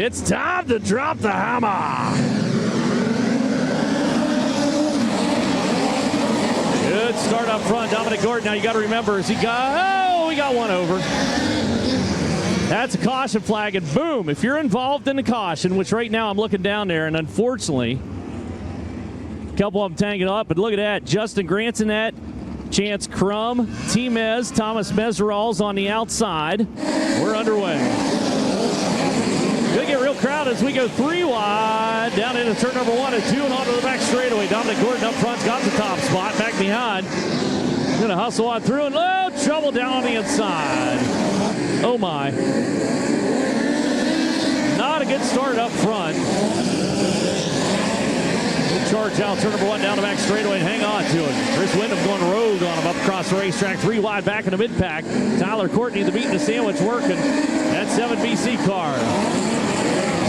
It's time to drop the hammer. Good start up front. Dominic Gordon. Now you got to remember, we got one over. That's a caution flag, and boom, if you're involved in the caution, which right now I'm looking down there, and unfortunately, a couple of them tanking up, but look at that. Justin Grant's in that. Chance Crum, T-Mez, Thomas Meserol's on the outside. We're underway. Gonna get real crowded as we go 3 wide, down into turn number 1 and 2, and onto the back straightaway. Dominic Gordon up front's got the top spot, back behind. Gonna hustle on through, and trouble down on the inside. Oh my. Not a good start up front. Charge out, turn number 1 down the back straightaway and hang on to it. Chris Wyndham going rogue on him up across the racetrack. 3 wide back in the mid-pack. Tyler Courtney, the meat and the sandwich working. That 7BC car.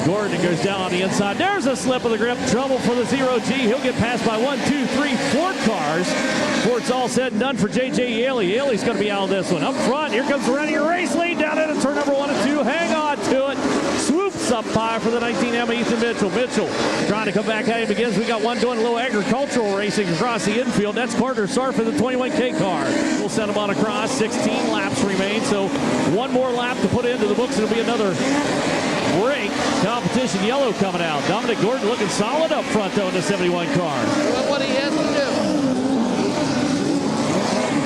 Gordon goes down on the inside. There's a slip of the grip. Trouble for the 0G. He'll get passed by 1, 2, 3, 4 cars before it's all said and done for J.J. Yaley. Yaley's going to be out of this one. Up front, here comes the running race lead down into turn number 1 and 2. Hang on to it. Swoops up high for the 19M Ethan Mitchell. Mitchell trying to come back. How he begins. We got one doing a little agricultural racing across the infield. That's Carter Sarf for the 21K car. We'll send him on across. 16 laps remain. So one more lap to put into the books. It'll be another break. Competition yellow coming out. Dominic Gordon looking solid up front though in the 71 car. Well, what he has to do.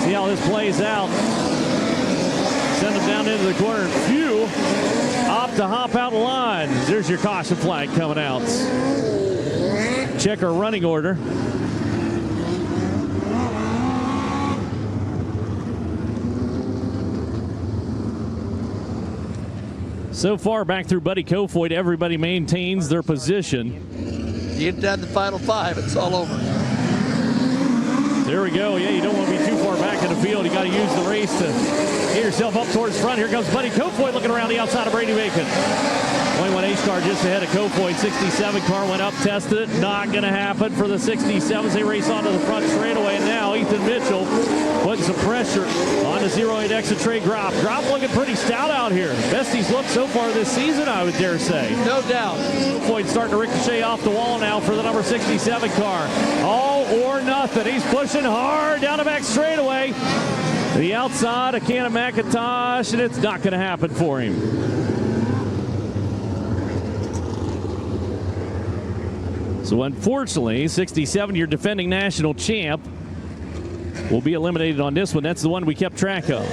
See how this plays out. Send him down into the corner. Few opt to hop out of line. There's your caution flag coming out. Check our running order. So far back through Buddy Kofoid, everybody maintains their position. You get down to the final 5, it's all over. There we go. Yeah, you don't want to be too far back in the field. You got to use the race to get yourself up towards front. Here comes Buddy Kofoid looking around the outside of Brady Bacon. 21H car just ahead of Kofoid. 67 car went up, tested it. Not going to happen for the 67s. They race onto the front straightaway. And now Ethan Mitchell putting some pressure on the 08 exit Trey Gropp. Gropp looking pretty stout out here. Best he's looked so far this season, I would dare say. No doubt. Kofoid starting to ricochet off the wall now for the number 67 car. All or nothing. He's pushing hard down the back straightaway. The outside, a can of McIntosh, and it's not going to happen for him. So unfortunately, 67, your defending national champ, will be eliminated on this one. That's the one we kept track of.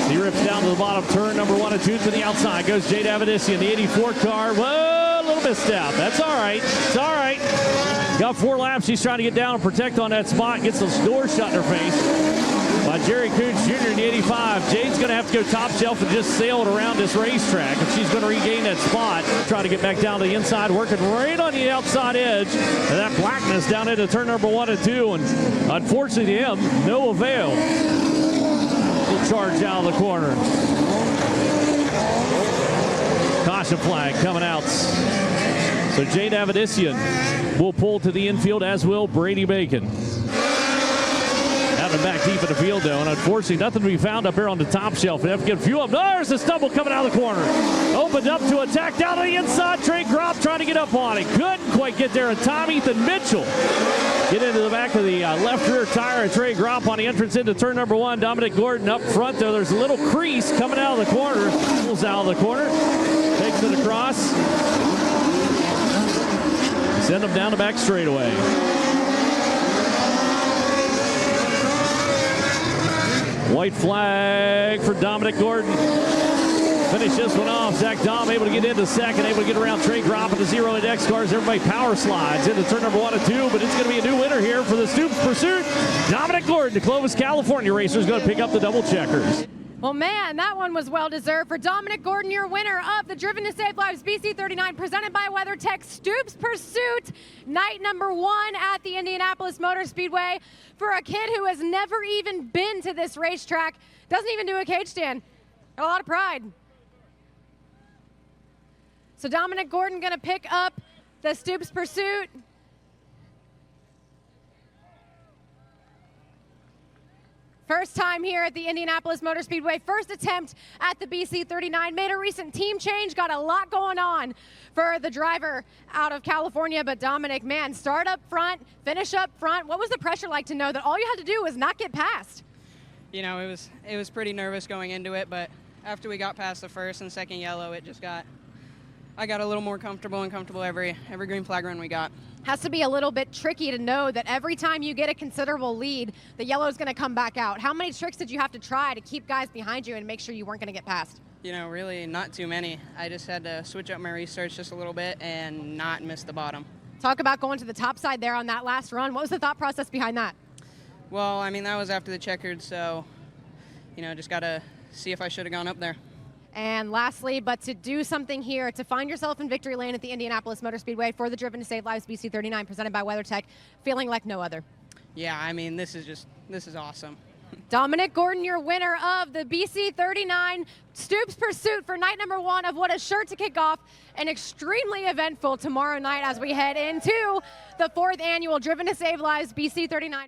He rips down to the bottom turn, number 1 and 2 to the outside. Goes Jade Avedisian, the 84 car. Whoa, a little misstep. That's all right. It's all right. Got 4 laps. She's trying to get down and protect on that spot. Gets the door shut in her face by Jerry Cooch Jr. in the 85. Jade's going to have to go top shelf and just sail it around this racetrack if she's going to regain that spot. Trying to get back down to the inside, working right on the outside edge. And that blackness down into turn number 1 and 2. And unfortunately to him, no avail. He'll charge out of the corner. Caution flag coming out. So Jade Avedisian will pull to the infield, as will Brady Bacon. Having back deep in the field, though, and unfortunately, nothing to be found up here on the top shelf. They have to get a few of them. There's the stumble coming out of the corner. Opened up to attack down on the inside. Trey Gropp trying to get up on it. Couldn't quite get there in time. Ethan Mitchell get into the back of the left rear tire of Trey Gropp on the entrance into turn number 1. Dominic Gordon up front, though. There's a little crease coming out of the corner. Pulls out of the corner. Takes it across. Send him down the back straightaway. White flag for Dominic Gordon. Finish this one off. Zach Dahm able to get into second, able to get around Trey Gropp in the 08 X cars. Everybody power slides into turn number 1 and 2, but it's going to be a new winner here for the Stoops Pursuit. Dominic Gordon, the Clovis, California racer, is going to pick up the double checkers. Well, man, that one was well-deserved for Dominic Gordon, your winner of the Driven to Save Lives BC39, presented by WeatherTech Stoops Pursuit, night number 1 at the Indianapolis Motor Speedway. For a kid who has never even been to this racetrack, doesn't even do a cage stand, a lot of pride. So Dominic Gordon going to pick up the Stoops First time here at the Indianapolis Motor Speedway, first attempt at the BC 39. Made a recent team change, got a lot going on for the driver out of California. But Dominic, man, start up front, finish up front. What was the pressure like to know that all you had to do was not get past? You know, it was pretty nervous going into it, but after we got past the first and second yellow, I got a little more comfortable every green flag run we got. Has to be a little bit tricky to know that every time you get a considerable lead, the yellow is going to come back out. How many tricks did you have to try to keep guys behind you and make sure you weren't going to get past? You know, really not too many. I just had to switch up my research just a little bit and not miss the bottom. Talk about going to the top side there on that last run. What was the thought process behind that? Well, I mean, that was after the checkered, so, you know, just got to see if I should have gone up there. And lastly, but to do something here, to find yourself in victory lane at the Indianapolis Motor Speedway for the Driven to Save Lives BC 39 presented by WeatherTech, feeling like no other. Yeah, I mean, this is awesome. Dominic Gordon, your winner of the BC 39 Stoops Pursuit for night number 1 of what is sure to kick off an extremely eventful tomorrow night as we head into the 4th annual Driven to Save Lives BC 39.